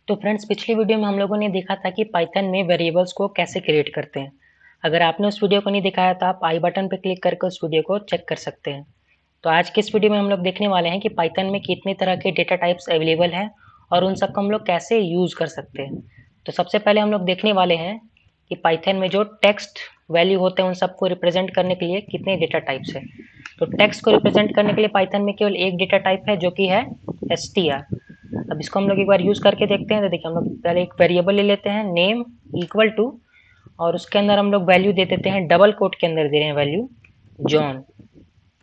तो फ्रेंड्स, पिछली वीडियो में हम लोगों ने देखा था कि पाइथन में वेरिएबल्स को कैसे क्रिएट करते हैं। अगर आपने उस वीडियो को नहीं देखा है तो आप आई बटन पर क्लिक करके उस वीडियो को चेक कर सकते हैं। तो आज के इस वीडियो में हम लोग देखने वाले हैं कि पाइथन में कितने तरह के डेटा टाइप्स अवेलेबल हैं और उन सबको हम लोग कैसे यूज़ कर सकते हैं। तो सबसे पहले हम लोग देखने वाले हैं कि पाइथन में जो टेक्स्ट वैल्यू होते हैं उन सबको रिप्रेजेंट करने के लिए कितने डेटा टाइप्स हैं। तो टेक्स्ट को रिप्रेजेंट करने के लिए पाइथन में केवल एक डेटा टाइप है जो कि है str। अब इसको हम लोग एक बार यूज़ करके देखते हैं। तो देखिए, हम लोग पहले एक वेरिएबल ले लेते हैं नेम इक्वल टू, और उसके अंदर हम लोग वैल्यू दे देते हैं, डबल कोट के अंदर दे रहे हैं वैल्यू जॉन।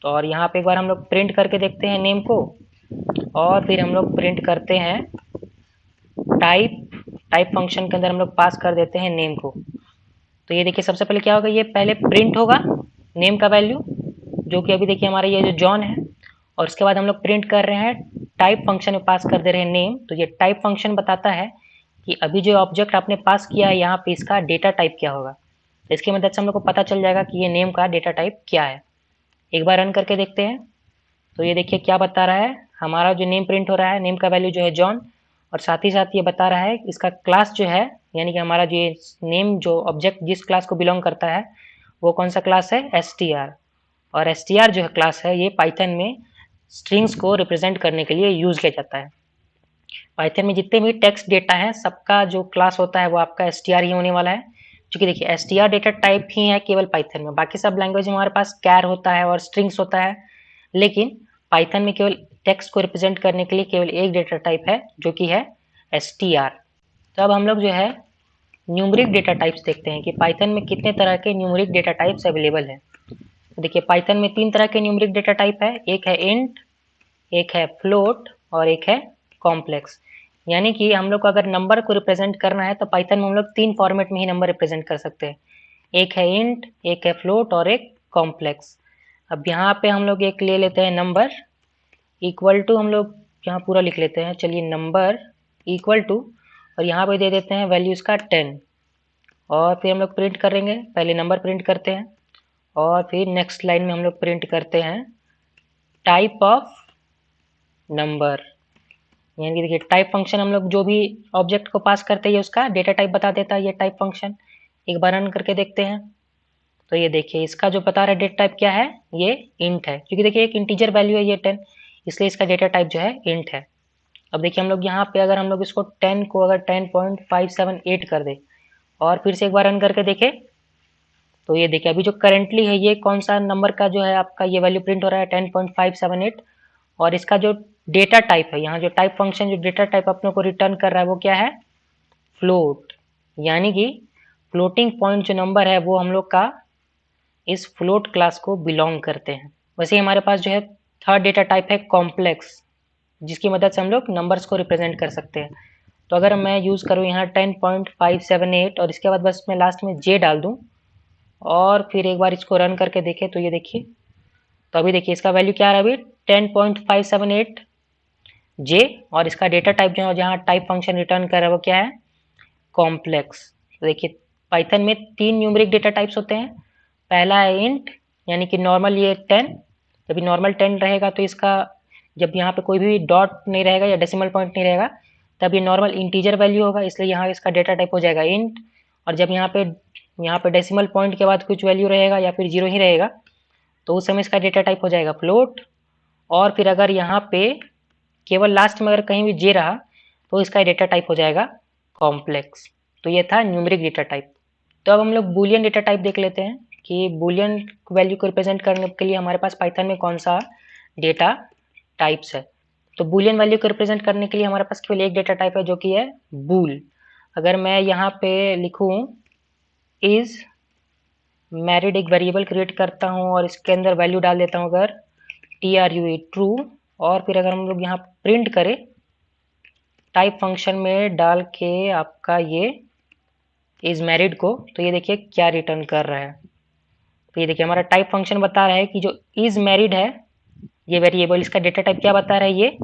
और यहाँ पे एक बार हम लोग प्रिंट करके देखते हैं नेम को, और फिर हम लोग प्रिंट करते हैं टाइप फंक्शन के अंदर हम लोग पास कर देते हैं नेम को। तो ये देखिए, सबसे पहले क्या होगा, ये पहले प्रिंट होगा नेम का वैल्यू, जो कि अभी देखिए हमारा ये जो जॉन है, और उसके बाद हम लोग प्रिंट कर रहे हैं टाइप फंक्शन में पास कर दे रहे हैं नेम। तो ये टाइप फंक्शन बताता है कि अभी जो ऑब्जेक्ट आपने पास किया है यहाँ पे इसका डेटा टाइप क्या होगा। तो इसकी मदद से हम लोग को पता चल जाएगा कि ये नेम का डेटा टाइप क्या है। एक बार रन करके देखते हैं। तो ये देखिए क्या बता रहा है, हमारा जो नेम प्रिंट हो रहा है, नेम का वैल्यू जो है जॉन, और साथ ही साथ ये बता रहा है इसका क्लास जो है, यानी कि हमारा जो नेम जो ऑब्जेक्ट जिस क्लास को बिलोंग करता है वो कौन सा क्लास है, str। और str जो है क्लास है, ये पाइथन में स्ट्रिंग्स को रिप्रेजेंट करने के लिए यूज किया जाता है। पाइथन में जितने भी टेक्स्ट डेटा है सबका जो क्लास होता है वो आपका str ही होने वाला है। क्योंकि देखिए str डेटा टाइप ही है केवल पाइथन में, बाकी सब लैंग्वेज में हमारे पास कैर होता है और स्ट्रिंग्स होता है, लेकिन पाइथन में केवल टेक्स्ट को रिप्रेजेंट करने के लिए केवल एक डेटा टाइप है जो कि है str। तो अब हम लोग जो है न्यूमरिक डेटा टाइप्स देखते हैं कि पाइथन में कितने तरह के न्यूमरिक डेटा टाइप्स अवेलेबल हैं। तो देखिए, पाइथन में 3 तरह के न्यूमरिक डेटा टाइप है, एक है इंट, एक है फ्लोट और एक है कॉम्प्लेक्स। यानी कि हम लोग को अगर नंबर को रिप्रेजेंट करना है तो पाइथन में हम लोग 3 फॉर्मेट में ही नंबर रिप्रेजेंट कर सकते हैं, एक है इंट, एक है फ्लोट और एक कॉम्प्लेक्स। अब यहाँ पे हम लोग एक ले लेते हैं नंबर इक्वल टू, हम लोग यहाँ पूरा लिख लेते हैं, चलिए नंबर इक्वल टू, और यहाँ पे दे देते हैं वैल्यू इसका 10। और फिर हम लोग प्रिंट करेंगे, पहले नंबर प्रिंट करते हैं और फिर नेक्स्ट लाइन में हम लोग प्रिंट करते हैं टाइप ऑफ नंबर। यानी कि देखिए टाइप फंक्शन हम लोग जो भी ऑब्जेक्ट को पास करते हैं उसका डेटा टाइप बता देता है ये टाइप फंक्शन। एक बार रन करके देखते हैं। तो ये देखिए इसका जो बता रहा है डेटा टाइप क्या है, ये इंट है, क्योंकि देखिए एक इंटीजर वैल्यू है ये 10, इसलिए इसका डेटा टाइप जो है इंट है। अब देखिए हम लोग यहाँ पे अगर हम लोग इसको 10 को अगर 10.578 कर दे और फिर से एक बार रन करके देखें, तो ये देखिए अभी जो करेंटली है ये कौन सा नंबर का जो है आपका ये वैल्यू प्रिंट हो रहा है 10.578, और इसका जो डेटा टाइप है, यहाँ जो टाइप फंक्शन जो डेटा टाइप अपने को रिटर्न कर रहा है वो क्या है, फ्लोट। यानी कि फ्लोटिंग पॉइंट जो नंबर है वो हम लोग का इस फ्लोट क्लास को बिलोंग करते हैं। वैसे ही हमारे पास जो है थर्ड डेटा टाइप है कॉम्प्लेक्स, जिसकी मदद से हम लोग नंबर्स को रिप्रेजेंट कर सकते हैं। तो अगर मैं यूज़ करूँ यहाँ 10.578 और इसके बाद बस मैं लास्ट में जे डाल दूँ और फिर एक बार इसको रन करके देखें, तो ये देखिए, तो अभी देखिए इसका वैल्यू क्या आ रहा है, अभी 10.578 जे, और इसका डेटा टाइप जो है जहाँ टाइप फंक्शन रिटर्न कर रहा है वो क्या है, कॉम्प्लेक्स। तो देखिए पाइथन में 3 न्यूमेरिक डेटा टाइप्स होते हैं। पहला है इंट, यानी कि नॉर्मल ये 10, जब नॉर्मल 10 रहेगा तो इसका जब यहाँ पे कोई भी डॉट नहीं रहेगा या डेसिमल पॉइंट नहीं रहेगा तब ये नॉर्मल इंटीजर वैल्यू होगा, इसलिए यहाँ इसका डेटा टाइप हो जाएगा इंट। और जब यहाँ पे डेसिमल पॉइंट के बाद कुछ वैल्यू रहेगा या फिर जीरो ही रहेगा तो उस समय इसका डेटा टाइप हो जाएगा फ्लोट। और फिर अगर यहाँ पे केवल लास्ट में अगर कहीं भी जे रहा तो इसका डेटा टाइप हो जाएगा कॉम्प्लेक्स। तो ये था न्यूमेरिक डेटा टाइप। तो अब हम लोग बूलियन डेटा टाइप देख लेते हैं कि बूलियन वैल्यू को रिप्रेजेंट करने के लिए हमारे पास पाइथन में कौन सा डेटा टाइप्स है। तो बूलियन वैल्यू को रिप्रेजेंट करने के लिए हमारे पास केवल एक डेटा टाइप है जो कि है बूल। अगर मैं यहाँ पे लिखूँ इज मैरिड, एक वेरिएबल क्रिएट करता हूँ और इसके अंदर वैल्यू डाल देता हूँ अगर TRUE ट्रू, और फिर अगर हम लोग यहाँ प्रिंट करें टाइप फंक्शन में डाल के आपका ये इज मैरिड को, तो ये देखिए क्या रिटर्न कर रहा है। तो ये देखिए हमारा टाइप फंक्शन बता रहा है कि जो इज मैरिड है ये वेरिएबल, इसका डेटा टाइप क्या बता रहा है, ये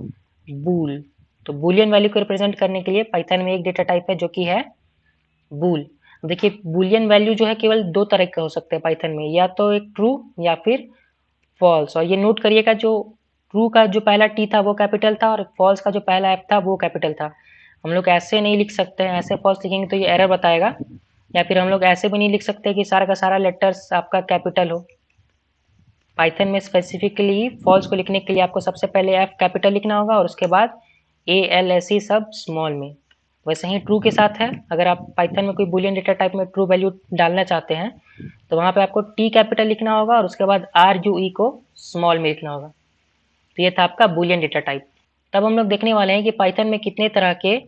बूल। तो बूलियन वैल्यू को रिप्रेजेंट करने के लिए पाइथन में एक डेटा टाइप है जो कि है बूल। देखिए बूलियन वैल्यू जो है केवल 2 तरह के हो सकते हैं पाइथन में, या तो एक ट्रू या फिर फॉल्स। और ये नोट करिएगा जो ट्रू का जो पहला टी था वो कैपिटल था और फॉल्स का जो पहला एफ था वो कैपिटल था। हम लोग ऐसे नहीं लिख सकते हैं, ऐसे फॉल्स लिखेंगे तो ये एरर बताएगा। या फिर हम लोग ऐसे भी नहीं लिख सकते कि सारा का सारा लेटर्स आपका कैपिटल हो। पाइथन में स्पेसिफिकली फॉल्स को लिखने के लिए आपको सबसे पहले एफ कैपिटल लिखना होगा और उसके बाद ए एल एस ई सब स्मॉल में। वैसे ही ट्रू के साथ है, अगर आप पाइथन में कोई बुलियन डेटा टाइप में ट्रू वैल्यू डालना चाहते हैं तो वहाँ पे आपको टी कैपिटल लिखना होगा और उसके बाद आर यू ई को स्मॉल में लिखना होगा। तो ये था आपका बुलियन डेटा टाइप। तब हम लोग देखने वाले हैं कि पाइथन में कितने तरह के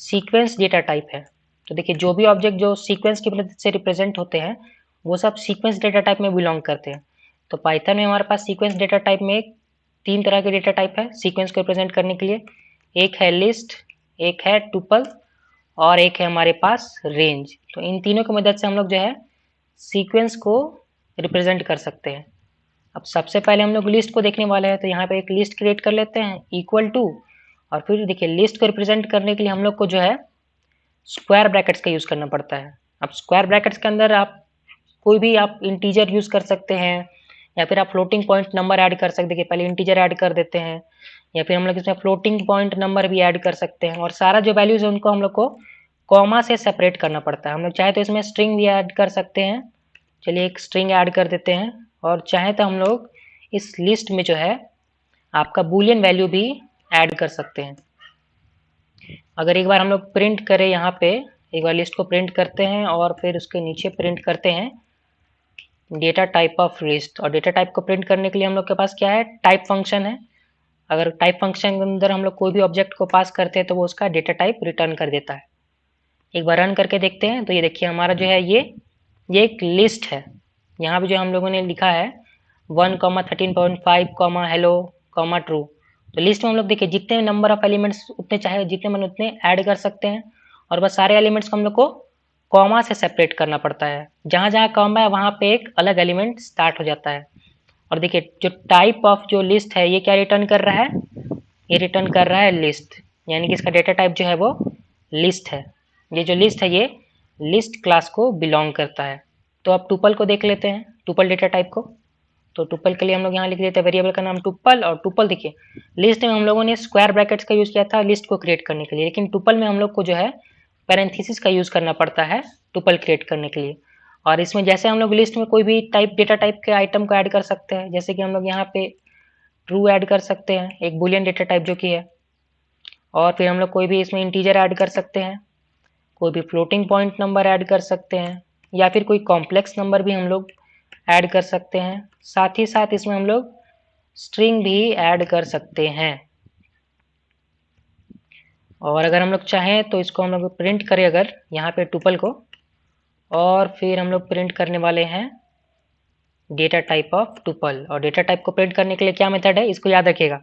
सीक्वेंस डेटा टाइप है। तो देखिए, जो भी ऑब्जेक्ट जो सीक्वेंस की मदद से रिप्रेजेंट होते हैं वो सब सीक्वेंस डेटा टाइप में बिलोंग करते हैं। तो पाइथन में हमारे पास सीक्वेंस डेटा टाइप में 3 तरह के डेटा टाइप है सीक्वेंस को रिप्रेजेंट करने के लिए। एक है लिस्ट, एक है टुपल और एक है हमारे पास रेंज। तो इन तीनों की मदद से हम लोग जो है सीक्वेंस को रिप्रेजेंट कर सकते हैं। अब सबसे पहले हम लोग लिस्ट को देखने वाले हैं, तो यहाँ पे एक लिस्ट क्रिएट कर लेते हैं इक्वल टू, और फिर देखिए लिस्ट को रिप्रेजेंट करने के लिए हम लोग को जो है स्क्वायर ब्रैकेट्स का यूज़ करना पड़ता है। अब स्क्वायर ब्रैकेट्स के अंदर आप कोई भी आप इंटीजर यूज़ कर सकते हैं या फिर आप फ्लोटिंग पॉइंट नंबर ऐड कर सकते हैं कि पहले इंटीजर ऐड कर देते हैं, या फिर हम लोग इसमें फ्लोटिंग पॉइंट नंबर भी ऐड कर सकते हैं। और सारा जो वैल्यूज़ है उनको हम लोग को कॉमा से सेपरेट करना पड़ता है। हम लोग चाहे तो इसमें स्ट्रिंग भी ऐड कर सकते हैं। चलिए एक स्ट्रिंग ऐड कर देते हैं, और चाहे तो हम लोग इस लिस्ट में जो है आपका बूलियन वैल्यू भी ऐड कर सकते हैं। अगर एक बार हम लोग प्रिंट करें, यहाँ पे एक बार लिस्ट को प्रिंट करते हैं और फिर उसके नीचे प्रिंट करते हैं डेटा टाइप ऑफ लिस्ट। और डेटा टाइप को प्रिंट करने के लिए हम लोग के पास क्या है, टाइप फंक्शन है। अगर टाइप फंक्शन के अंदर हम लोग कोई भी ऑब्जेक्ट को पास करते हैं तो वो उसका डेटा टाइप रिटर्न कर देता है। एक बार रन करके देखते हैं तो ये देखिए हमारा जो है ये एक लिस्ट है। यहाँ पे जो हम लोगों ने लिखा है 1,13.5, हेलो, ट्रू। तो लिस्ट में हम लोग देखिए जितने नंबर ऑफ एलिमेंट्स उतने चाहे जितने मन उतने ऐड कर सकते हैं, और बस सारे एलिमेंट्स को हम लोग को कॉमा से सेपरेट करना पड़ता है। जहाँ जहाँ कॉमा है वहाँ पे एक अलग एलिमेंट स्टार्ट हो जाता है। और देखिए जो टाइप ऑफ जो लिस्ट है ये क्या रिटर्न कर रहा है, ये रिटर्न कर रहा है लिस्ट, यानी कि इसका डेटा टाइप जो है वो लिस्ट है। ये जो लिस्ट है ये लिस्ट क्लास को बिलोंग करता है। तो अब टुपल को देख लेते हैं, टुपल डेटा टाइप को। तो टुपल के लिए हम लोग यहाँ लिख देते हैं वेरिएबल का नाम टुपल। और टुपल देखिए लिस्ट में हम लोगों ने स्क्वायर ब्रैकेट्स का यूज़ किया था लिस्ट को क्रिएट करने के लिए, लेकिन टुपल में हम लोग को जो है पैरेंथेसिस का यूज़ करना पड़ता है टुपल क्रिएट करने के लिए। और इसमें जैसे हम लोग लिस्ट में कोई भी टाइप डेटा टाइप के आइटम को ऐड कर सकते हैं, जैसे कि हम लोग यहाँ पे ट्रू ऐड कर सकते हैं, एक बुलियन डेटा टाइप जो कि है। और फिर हम लोग कोई भी इसमें इंटीजर ऐड कर सकते हैं, कोई भी फ्लोटिंग पॉइंट नंबर ऐड कर सकते हैं, या फिर कोई कॉम्प्लेक्स नंबर भी हम लोग ऐड कर सकते हैं। साथ ही साथ इसमें हम लोग स्ट्रिंग भी ऐड कर सकते हैं। और अगर हम लोग चाहें तो इसको हम लोग प्रिंट करें अगर यहाँ पे टुपल को, और फिर हम लोग प्रिंट करने वाले हैं डेटा टाइप ऑफ टुपल। और डेटा टाइप को प्रिंट करने के लिए क्या मेथड है, इसको याद रखिएगा।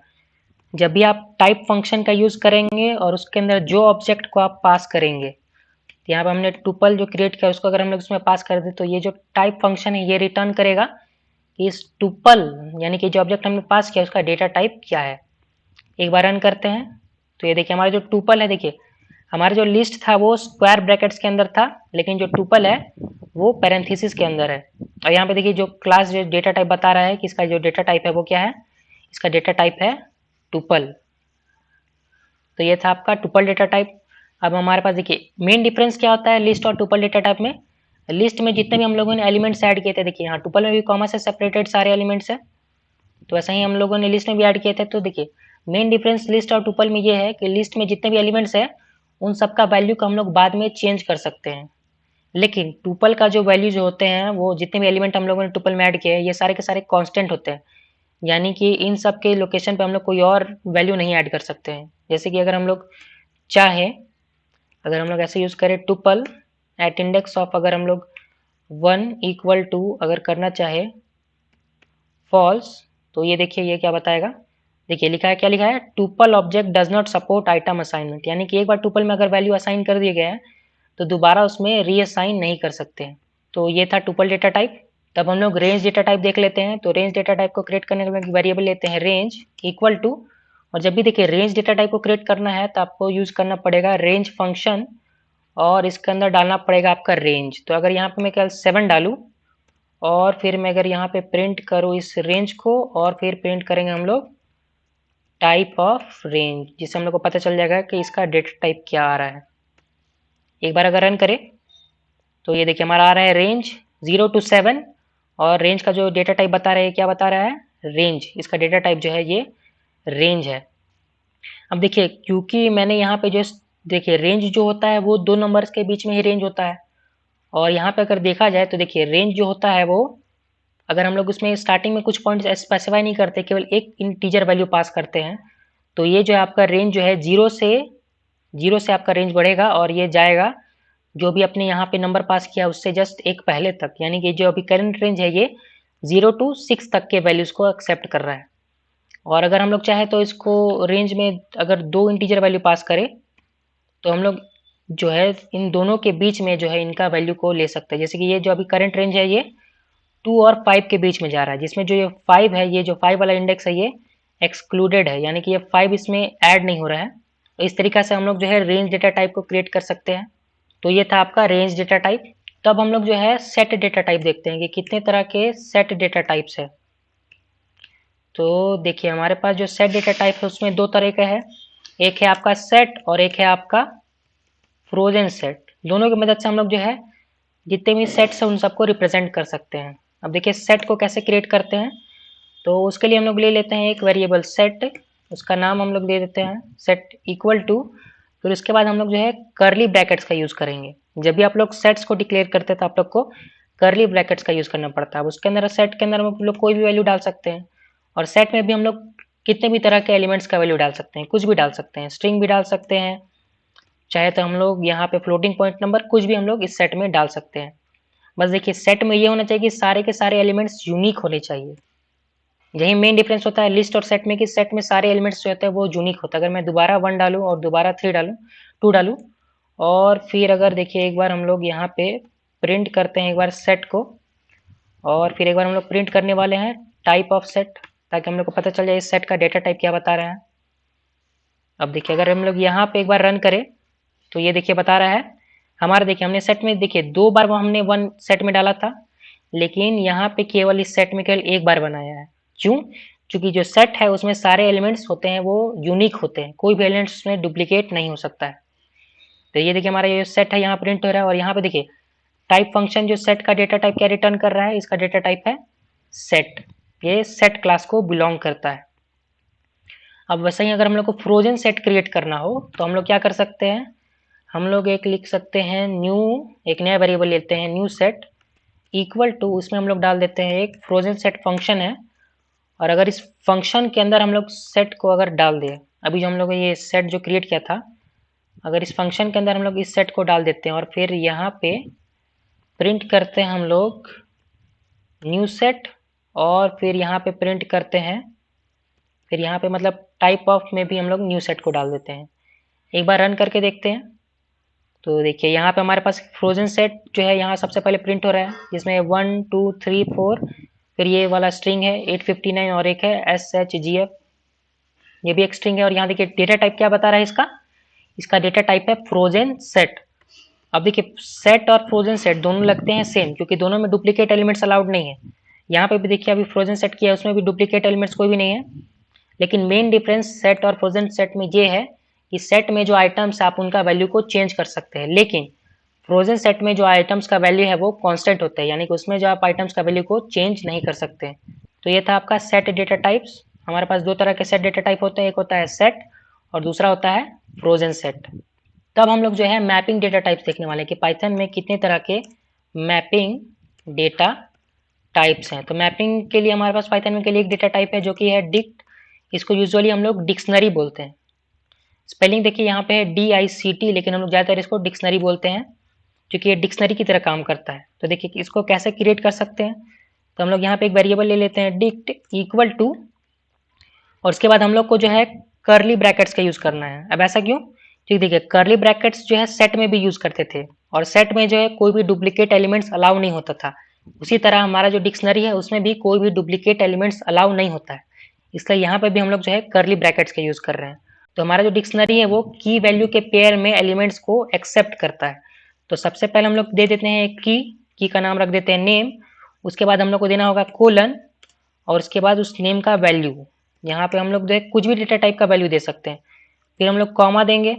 जब भी आप टाइप फंक्शन का यूज़ करेंगे और उसके अंदर जो ऑब्जेक्ट को आप पास करेंगे, तो यहाँ पर हमने टुपल जो क्रिएट किया उसको अगर हम लोग उसमें पास कर दें तो ये जो टाइप फंक्शन है ये रिटर्न करेगा कि इस टुपल यानी कि जो ऑब्जेक्ट हमने पास किया उसका डेटा टाइप क्या है। एक बार रन करते हैं तो ये देखिए हमारा जो टुपल है, देखिए हमारा जो लिस्ट था वो स्क्वायर ब्रैकेट्स के अंदर था, लेकिन जो टुपल है वो पैरेंथेसिस के अंदर है। और यहाँ पे देखिए जो क्लास जो डेटा टाइप बता रहा है कि इसका जो डेटा टाइप है वो क्या है, इसका डेटा टाइप है टुपल। तो ये था आपका टुपल डेटा टाइप। अब हमारे पास देखिए मेन डिफरेंस क्या होता है लिस्ट और टुपल डेटा टाइप में। लिस्ट में जितने भी हम लोगों ने एलिमेंट्स ऐड किए थे, देखिए यहाँ टुपल में भी कॉमा से सेपरेटेड सारे एलिमेंट्स है, तो ऐसा ही हम लोगों ने लिस्ट में भी ऐड किए थे। तो देखिए मेन डिफरेंस लिस्ट और टुपल में ये है कि लिस्ट में जितने भी एलिमेंट्स है उन सबका वैल्यू को हम लोग बाद में चेंज कर सकते हैं, लेकिन टुपल का जो वैल्यू जो होते हैं वो जितने भी एलिमेंट हम लोगों ने टुपल में ऐड किए हैं ये सारे के सारे कांस्टेंट होते हैं, यानी कि इन सब के लोकेशन पे हम लोग कोई और वैल्यू नहीं ऐड कर सकते हैं। जैसे कि अगर हम लोग चाहें, अगर हम लोग ऐसे यूज़ करें टुपल एट इंडेक्स ऑफ, अगर हम लोग 1 इक्वल टू अगर करना चाहे फॉल्स, तो ये देखिए ये क्या बताएगा। देखिए लिखा है, क्या लिखा है, tuple object does not support item assignment, यानी कि एक बार टुपल में अगर वैल्यू असाइन कर दिया गया है तो दोबारा उसमें रीअसाइन नहीं कर सकते हैं। तो ये था टुपल डेटा टाइप। तब हम लोग रेंज डेटा टाइप देख लेते हैं। तो रेंज डेटा टाइप को क्रिएट करने के लिए वेरिएबल लेते हैं रेंज इक्वल टू, और जब भी देखिए रेंज डेटा टाइप को क्रिएट करना है तो आपको यूज़ करना पड़ेगा रेंज फंक्शन, और इसके अंदर डालना पड़ेगा आपका रेंज। तो अगर यहाँ पे मैं क्या 7 डालूँ और फिर मैं अगर यहाँ पे प्रिंट करूँ इस रेंज को, और फिर प्रिंट करेंगे हम लोग टाइप ऑफ रेंज, जिससे हम लोग को पता चल जाएगा कि इसका डेटा टाइप क्या आ रहा है। एक बार अगर रन करें तो ये देखिए हमारा आ रहा है रेंज 0 to 7 और रेंज का जो डेटा टाइप बता रहा है क्या बता रहा है, रेंज। इसका डेटा टाइप जो है ये रेंज है। अब देखिए क्योंकि मैंने यहाँ पे जो देखिए रेंज जो होता है वो 2 नंबर्स के बीच में ही रेंज होता है, और यहाँ पे अगर देखा जाए तो देखिए रेंज जो होता है वो, अगर हम लोग उसमें स्टार्टिंग में कुछ पॉइंट स्पेसिफाई नहीं करते, केवल एक इंटीजर वैल्यू पास करते हैं, तो ये जो है आपका रेंज जो है जीरो से आपका रेंज बढ़ेगा और ये जाएगा जो भी अपने यहाँ पे नंबर पास किया उससे जस्ट एक पहले तक, यानी कि जो अभी करंट रेंज है ये 0 to 6 तक के वैल्यूज को एक्सेप्ट कर रहा है। और अगर हम लोग चाहे तो इसको रेंज में अगर 2 इंटीजर वैल्यू पास करें तो हम लोग जो है इन दोनों के बीच में जो है इनका वैल्यू को ले सकते हैं। जैसे कि ये जो अभी करंट रेंज है ये 2 और 5 के बीच में जा रहा है, जिसमें जो ये 5 है, ये जो 5 वाला इंडेक्स है ये एक्सक्लूडेड है, यानी कि ये 5 इसमें ऐड नहीं हो रहा है। तो इस तरीक़ा से हम लोग जो है रेंज डेटा टाइप को क्रिएट कर सकते हैं। तो ये था आपका रेंज डेटा टाइप। तब हम लोग जो है सेट डेटा टाइप देखते हैं कि कितने तरह के सेट डेटा टाइप्स है। तो देखिए हमारे पास जो सेट डेटा टाइप है उसमें 2 तरह का है, एक है आपका सेट और एक है आपका फ्रोजन सेट। दोनों की मदद से हम लोग जो है जितने भी सेट्स हैं उन सबको रिप्रेजेंट कर सकते हैं। अब देखिए सेट को कैसे क्रिएट करते हैं, तो उसके लिए हम लोग ले लेते हैं एक वेरिएबल सेट, उसका नाम हम लोग दे देते हैं सेट इक्वल टू, फिर उसके बाद हम लोग जो है कर्ली ब्रैकेट्स का यूज़ करेंगे। जब भी आप लोग सेट्स को डिक्लेयर करते हैं तो आप लोग को कर्ली ब्रैकेट्स का यूज़ करना पड़ता है। अब उसके अंदर सेट के अंदर हम लोग कोई भी वैल्यू डाल सकते हैं, और सेट में भी हम लोग कितने भी तरह के एलिमेंट्स का वैल्यू डाल सकते हैं, कुछ भी डाल सकते हैं, स्ट्रिंग भी डाल सकते हैं, चाहे तो हम लोग यहाँ पे फ्लोटिंग पॉइंट नंबर कुछ भी हम लोग इस सेट में डाल सकते हैं। बस देखिए सेट में ये होना चाहिए कि सारे के सारे एलिमेंट्स यूनिक होने चाहिए। यही मेन डिफरेंस होता है लिस्ट और सेट में, कि सेट में सारे एलिमेंट्स जो होते हैं वो यूनिक होता है। अगर मैं दोबारा 1 डालूँ और दोबारा 3 डालूँ, 2 डालूँ, और फिर अगर देखिए एक बार हम लोग यहाँ पे प्रिंट करते हैं एक बार सेट को, और फिर एक बार हम लोग प्रिंट करने वाले हैं टाइप ऑफ सेट, ताकि हम लोग को पता चल जाए इस सेट का डेटा टाइप क्या बता रहा है। अब देखिए अगर हम लोग यहाँ पे एक बार रन करें तो ये देखिए बता रहा है हमारा, देखिए हमने सेट में देखिए 2 बार वो हमने 1 सेट में डाला था, लेकिन यहाँ पे केवल इस सेट में केवल एक बार बनाया है। क्यों? क्योंकि जो सेट है उसमें सारे एलिमेंट्स होते हैं वो यूनिक होते हैं, कोई भी एलिमेंट्स उसमें डुप्लीकेट नहीं हो सकता है। तो ये देखिए हमारा ये सेट है यहाँ प्रिंट हो रहा है, और यहाँ पे देखिए टाइप फंक्शन जो सेट का डेटा टाइप क्या रिटर्न कर रहा है, इसका डेटा टाइप है सेट, ये सेट क्लास को बिलोंग करता है। अब वैसे ही अगर हम लोग को फ्रोजन सेट क्रिएट करना हो तो हम लोग क्या कर सकते हैं, हम लोग एक लिख सकते हैं न्यू, एक नया वेरिएबल लेते हैं न्यू सेट इक्वल टू, उसमें हम लोग डाल देते हैं एक फ्रोजन सेट फंक्शन है। और अगर इस फंक्शन के अंदर हम लोग सेट को अगर डाल दें, अभी जो हम लोग ये सेट जो क्रिएट किया था, अगर इस फंक्शन के अंदर हम लोग इस सेट को डाल देते हैं और फिर यहाँ पे प्रिंट करते हैं हम लोग न्यू सेट, और फिर यहाँ पे प्रिंट करते हैं, फिर यहाँ पे मतलब टाइप ऑफ में भी हम लोग न्यू सेट को डाल देते हैं। एक बार रन करके देखते हैं तो देखिए यहाँ पे हमारे पास फ्रोजन सेट जो है यहाँ सबसे पहले प्रिंट हो रहा है, जिसमें 1 2 3 4, फिर ये वाला स्ट्रिंग है 859 और एक है SHGF, ये भी एक स्ट्रिंग है। और यहाँ देखिए डेटा टाइप क्या बता रहा है इसका डेटा टाइप है फ्रोजन सेट। अब देखिए सेट और फ्रोजन सेट दोनों लगते हैं सेम, क्योंकि दोनों में डुप्लीकेट एलिमेंट्स अलाउड नहीं है। यहाँ पे भी देखिए अभी फ्रोजन सेट किया है उसमें भी डुप्लीकेट एलिमेंट्स कोई भी नहीं है, लेकिन मेन डिफरेंस सेट और फ्रोजन सेट में ये है कि सेट में जो आइटम्स आप उनका वैल्यू को चेंज कर सकते हैं, लेकिन फ्रोजन सेट में जो आइटम्स का वैल्यू है वो कांस्टेंट होता है, यानी कि उसमें जो आप आइटम्स का वैल्यू को चेंज नहीं कर सकते। तो ये था आपका सेट डेटा टाइप्स। हमारे पास 2 तरह के सेट डेटा टाइप होते हैं, एक होता है सेट और दूसरा होता है फ्रोजन सेट। तब हम लोग जो है मैपिंग डेटा टाइप्स देखने वाले हैं कि पाइथन में कितने तरह के मैपिंग डेटा टाइप्स हैं। तो मैपिंग के लिए हमारे पास पाइथन में के लिए एक डेटा टाइप है जो कि है डिक्ट, इसको यूजुअली हम लोग डिक्शनरी बोलते हैं। स्पेलिंग देखिए यहाँ पे है DICT, लेकिन हम लोग ज़्यादातर इसको डिक्शनरी बोलते हैं क्योंकि ये डिक्शनरी की तरह काम करता है। तो देखिए इसको कैसे क्रिएट कर सकते हैं, तो हम लोग यहाँ पे एक वेरिएबल ले लेते हैं डिक्ट इक्वल टू, और उसके बाद हम लोग को जो है कर्ली ब्रैकेट्स का यूज़ करना है। अब ऐसा क्यों? क्योंकि देखिए कर्ली ब्रैकेट्स जो है सेट में भी यूज़ करते थे, और सेट में जो है कोई भी डुप्लीकेट एलिमेंट्स अलाउ नहीं होता था। उसी तरह हमारा जो डिक्शनरी है उसमें भी कोई भी डुप्लीकेट एलिमेंट्स अलाउ नहीं होता है, इसलिए यहाँ पे भी हम लोग जो है कर्ली ब्रैकेट्स का यूज़ कर रहे हैं। तो हमारा जो डिक्शनरी है वो की वैल्यू के पेयर में एलिमेंट्स को एक्सेप्ट करता है। तो सबसे पहले हम लोग दे देते हैं की का नाम रख देते हैं नेम, उसके बाद हम लोग को देना होगा कोलन, और उसके बाद उस नेम का वैल्यू। यहाँ पे हम लोग जो है कुछ भी डेटा टाइप का वैल्यू दे सकते हैं। फिर हम लोग कॉमा देंगे,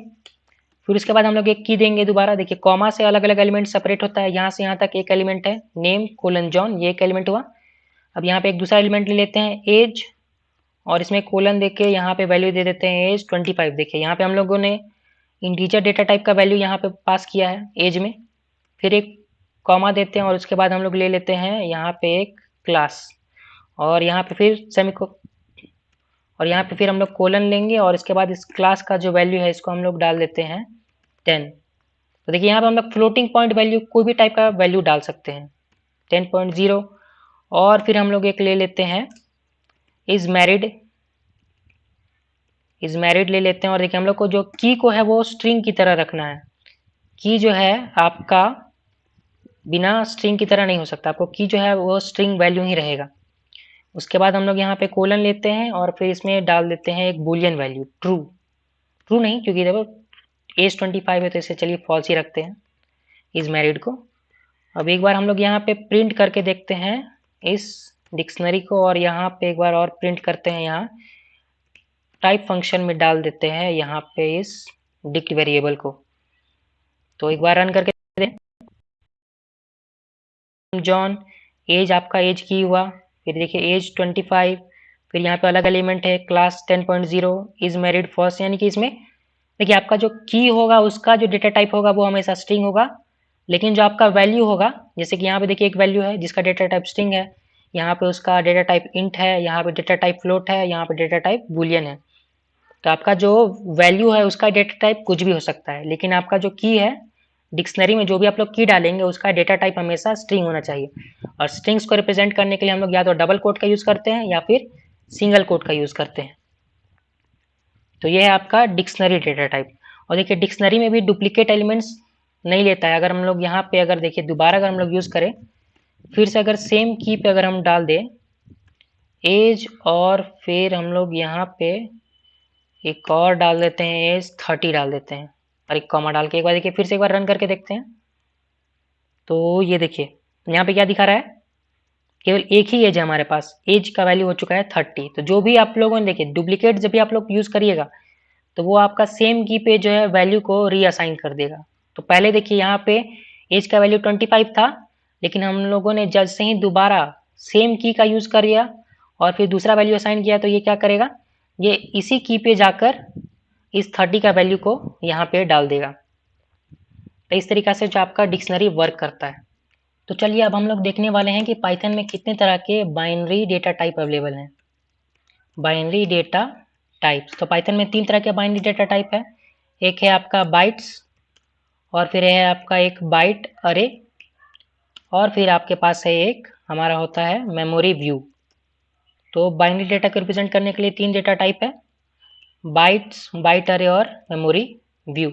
फिर उसके बाद हम लोग एक की देंगे दोबारा। देखिए कॉमा से अलग अलग एलिमेंट सेपरेट होता है, यहाँ से यहाँ तक एक एलिमेंट है नेम कोलन जॉन, ये एक एलिमेंट हुआ। अब यहाँ पे एक दूसरा एलिमेंट ले लेते हैं एज, और इसमें कोलन दे के यहाँ पे वैल्यू दे देते हैं एज 25। देखिए यहाँ पे हम लोगों ने इंटीजर डेटा टाइप का वैल्यू यहाँ पे पास किया है एज में। फिर एक कॉमा देते हैं और उसके बाद हम लोग ले लेते हैं यहाँ पे एक क्लास, और यहाँ पे फिर और यहाँ पे फिर हम लोग कोलन लेंगे और इसके बाद इस क्लास का जो वैल्यू है इसको हम लोग डाल देते हैं 10। तो देखिए यहाँ पे हम लोग फ्लोटिंग पॉइंट वैल्यू कोई भी टाइप का वैल्यू डाल सकते हैं 10.0। और फिर हम लोग एक ले लेते हैं इज मैरिड ले लेते हैं। और देखिए हम लोग को जो की को है वो स्ट्रिंग की तरह रखना है। की जो है आपका बिना स्ट्रिंग की तरह नहीं हो सकता, आपको की जो है वो स्ट्रिंग वैल्यू ही रहेगा। उसके बाद हम लोग यहाँ पे कोलन लेते हैं और फिर इसमें डाल देते हैं एक बुलियन वैल्यू ट्रू नहीं, क्योंकि देखो एज 25 है तो इसे चलिए फॉल्स ही रखते हैं इज मैरिड को। अब एक बार हम लोग यहाँ पे प्रिंट करके देखते हैं इस डिक्शनरी को, और यहाँ पे एक बार और प्रिंट करते हैं, यहाँ टाइप फंक्शन में डाल देते हैं यहाँ पे इस डिक्ट वेरिएबल को। तो एक बार रन करके देखें, जॉन एज आपका एज की हुआ, फिर देखिए एज 25, फिर यहाँ पे अलग एलिमेंट है क्लास 10.0 इज मैरिड फर्स्ट, यानी कि इसमें देखिए आपका जो की होगा उसका जो डेटा टाइप होगा वो हमेशा स्ट्रिंग होगा, लेकिन जो आपका वैल्यू होगा, जैसे कि यहाँ पे देखिए एक वैल्यू है जिसका डेटा टाइप स्ट्रिंग है, यहाँ पे उसका डेटा टाइप इंट है, यहाँ पे डेटा टाइप फ्लोट है, यहाँ पे डेटा टाइप बुलियन है। तो आपका जो वैल्यू है उसका डेटा टाइप कुछ भी हो सकता है, लेकिन आपका जो की है डिक्शनरी में जो भी आप लोग की डालेंगे उसका डेटा टाइप हमेशा स्ट्रिंग होना चाहिए। और स्ट्रिंग्स को रिप्रेजेंट करने के लिए हम लोग या तो डबल कोट का यूज़ करते हैं या फिर सिंगल कोट का यूज़ करते हैं। तो ये है आपका डिक्शनरी डेटा टाइप। और देखिए डिक्शनरी में भी डुप्लीकेट एलिमेंट्स नहीं लेता है। अगर हम लोग यहाँ पे अगर देखिए दोबारा अगर हम लोग यूज़ करें, फिर से अगर सेम की पे अगर हम डाल दें एज, और फिर हम लोग यहाँ पे एक और डाल देते हैं एज 30 डाल देते हैं, और एक कॉमा डाल के एक बार देखिए फिर से एक बार रन करके देखते हैं। तो ये देखिए यहाँ पे क्या दिखा रहा है, केवल एक ही एज है हमारे पास, एज का वैल्यू हो चुका है 30। तो जो भी आप लोगों ने देखिए डुप्लीकेट जब भी आप लोग यूज़ करिएगा तो वो आपका सेम की पे जो है वैल्यू को रीअसाइन कर देगा। तो पहले देखिए यहाँ पे एज का वैल्यू 25 था, लेकिन हम लोगों ने जैसे ही दोबारा सेम की का यूज़ कर लिया और फिर दूसरा वैल्यू असाइन किया, तो ये क्या करेगा, ये इसी की पे जाकर इस 30 का वैल्यू को यहाँ पे डाल देगा। तो इस तरीक़ा से जो आपका डिक्शनरी वर्क करता है। तो चलिए अब हम लोग देखने वाले हैं कि पाइथन में कितने तरह के बाइनरी डेटा टाइप अवेलेबल हैं। बाइनरी डेटा टाइप्स, तो पाइथन में 3 तरह के बाइनरी डेटा टाइप है। एक है आपका बाइट्स, और फिर है आपका एक बाइट अरे, और फिर आपके पास है एक हमारा होता है मेमोरी व्यू। तो बाइनरी डेटा को रिप्रेजेंट करने के लिए 3 डेटा टाइप है, बाइट्स, बाइट अरे और मेमोरी व्यू।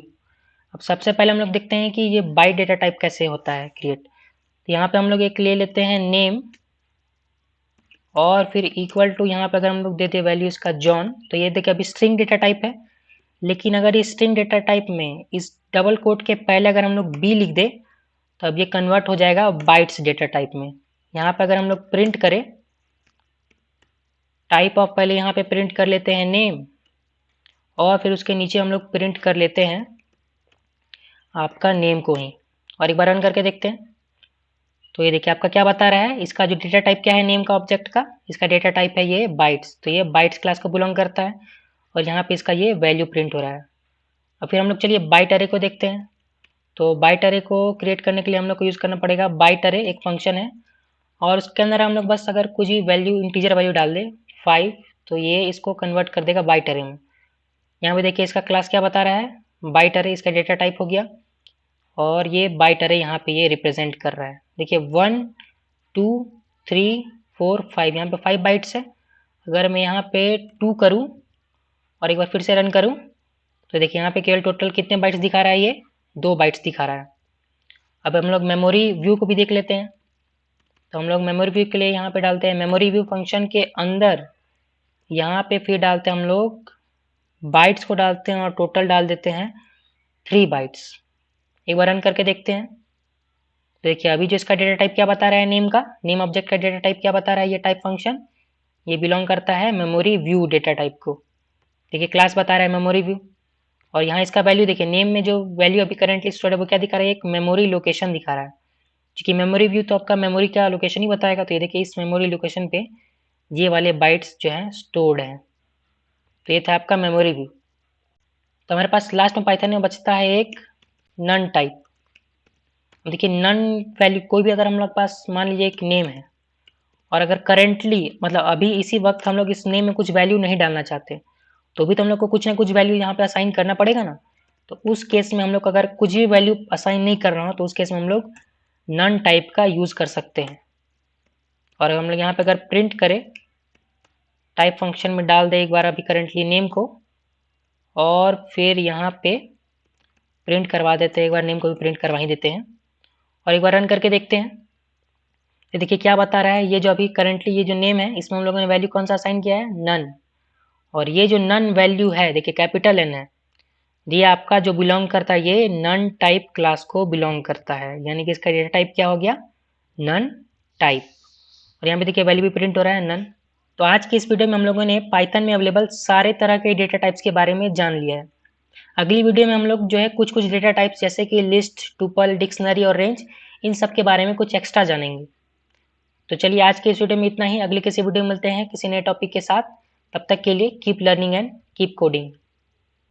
अब सबसे पहले हम लोग देखते हैं कि ये बाइट डेटा टाइप कैसे होता है क्रिएट। तो यहाँ पे हम लोग एक ले लेते हैं नेम, और फिर इक्वल टू यहाँ पे अगर हम लोग देते वैल्यू इसका जॉन, तो ये देखिए अभी स्ट्रिंग डेटा टाइप है, लेकिन अगर इस स्ट्रिंग डेटा टाइप में इस डबल कोट के पहले अगर हम लोग बी लिख दे तो अब ये कन्वर्ट हो जाएगा बाइट्स डेटा टाइप में। यहाँ पे अगर हम लोग प्रिंट करें टाइप ऑफ, पहले यहाँ पे प्रिंट कर लेते हैं नेम, और फिर उसके नीचे हम लोग प्रिंट कर लेते हैं आपका नेम को ही, और एक बार रन करके देखते हैं। तो ये देखिए आपका क्या बता रहा है, इसका जो डेटा टाइप क्या है नेम का ऑब्जेक्ट का, इसका डेटा टाइप है ये बाइट्स। तो ये बाइट्स क्लास को बिलोंग करता है, और यहाँ पे इसका ये वैल्यू प्रिंट हो रहा है। अब फिर हम लोग चलिए बाइट अरे को देखते हैं। तो बाइट अरे को क्रिएट करने के लिए हम लोग को यूज़ करना पड़ेगा बाइट अरे, एक फंक्शन है, और उसके अंदर हम लोग बस अगर कुछ भी वैल्यू इंटीजर वैल्यू डाल दें 5, तो ये इसको कन्वर्ट कर देगा बाइट अरे में। यहाँ पे देखिए इसका क्लास क्या बता रहा है, बाइट अरे इसका डेटा टाइप हो गया, और ये बाइट अरे यहाँ पे ये रिप्रेजेंट कर रहा है। देखिए 1 2 3 4 5, यहाँ पे 5 बाइट्स है। अगर मैं यहाँ पे 2 करूँ और एक बार फिर से रन करूँ, तो देखिए यहाँ पे केवल टोटल कितने बाइट्स दिखा रहा है, ये 2 बाइट्स दिखा रहा है। अब हम लोग मेमोरी व्यू को भी देख लेते हैं। तो हम लोग मेमोरी व्यू के लिए यहाँ पे डालते हैं मेमोरी व्यू फंक्शन के अंदर, यहाँ पे फिर डालते हैं हम लोग बाइट्स को डालते हैं, और टोटल डाल देते हैं 3 बाइट्स। एक बार रन करके देखते हैं। तो देखिए अभी जो इसका डेटा टाइप क्या बता रहा है नेम का, नेम ऑब्जेक्ट का डेटा टाइप क्या बता रहा है ये टाइप फंक्शन, ये बिलोंग करता है मेमोरी व्यू डेटा टाइप को। देखिए क्लास बता रहा है मेमोरी व्यू, और यहाँ इसका वैल्यू देखिए, नेम में जो वैल्यू अभी करेंटली स्टोर है वो क्या दिखा रहा है, एक मेमोरी लोकेशन दिखा रहा है, क्योंकि मेमोरी व्यू तो आपका मेमोरी का लोकेशन ही बताएगा। तो ये देखिए इस मेमोरी लोकेशन पे ये वाले बाइट्स जो हैं स्टोर्ड हैं। तो ये था आपका मेमोरी व्यू। तो हमारे पास लास्ट में पाइथन में बचता है एक नन टाइप। देखिए नन वैल्यू कोई भी, अगर हम लोग पास मान लीजिए एक नेम है, और अगर करेंटली मतलब अभी इसी वक्त हम लोग इस नेम में कुछ वैल्यू नहीं डालना चाहते, तो भी तो हम लोग को कुछ ना कुछ वैल्यू यहाँ पे असाइन करना पड़ेगा ना। तो उस केस में हम लोग अगर कुछ भी वैल्यू असाइन नहीं कर रहा हो, तो उस केस में हम लोग नन टाइप का यूज़ कर सकते हैं। और हम लोग यहाँ पे अगर प्रिंट करें, टाइप फंक्शन में डाल दे एक बार अभी करेंटली नेम को, और फिर यहाँ पे प्रिंट करवा देते हैं, एक बार नेम को भी प्रिंट करवा ही देते हैं, और एक बार रन करके देखते हैं। ये देखिए क्या बता रहा है, ये जो अभी करंटली ये जो नेम है इसमें हम लोगों ने वैल्यू कौन सा असाइन किया है, नन। और ये जो नन वैल्यू है देखिए कैपिटल एन है, ये आपका जो बिलोंग करता है ये नन टाइप क्लास को बिलोंग करता है, यानी कि इसका डेटा टाइप क्या हो गया, नन टाइप। और यहाँ पे देखिए वैल्यू भी प्रिंट हो रहा है नन। तो आज की इस वीडियो में हम लोगों ने पाइथन में अवेलेबल सारे तरह के डेटा टाइप्स के बारे में जान लिया है। अगली वीडियो में हम लोग जो है कुछ कुछ डेटा टाइप्स जैसे कि लिस्ट, टुपल, डिक्शनरी और रेंज, इन सब के बारे में कुछ एक्स्ट्रा जानेंगे। तो चलिए आज के इस वीडियो में इतना ही, अगले किसी वीडियो में मिलते हैं किसी नए टॉपिक के साथ। तब तक के लिए keep learning and keep coding.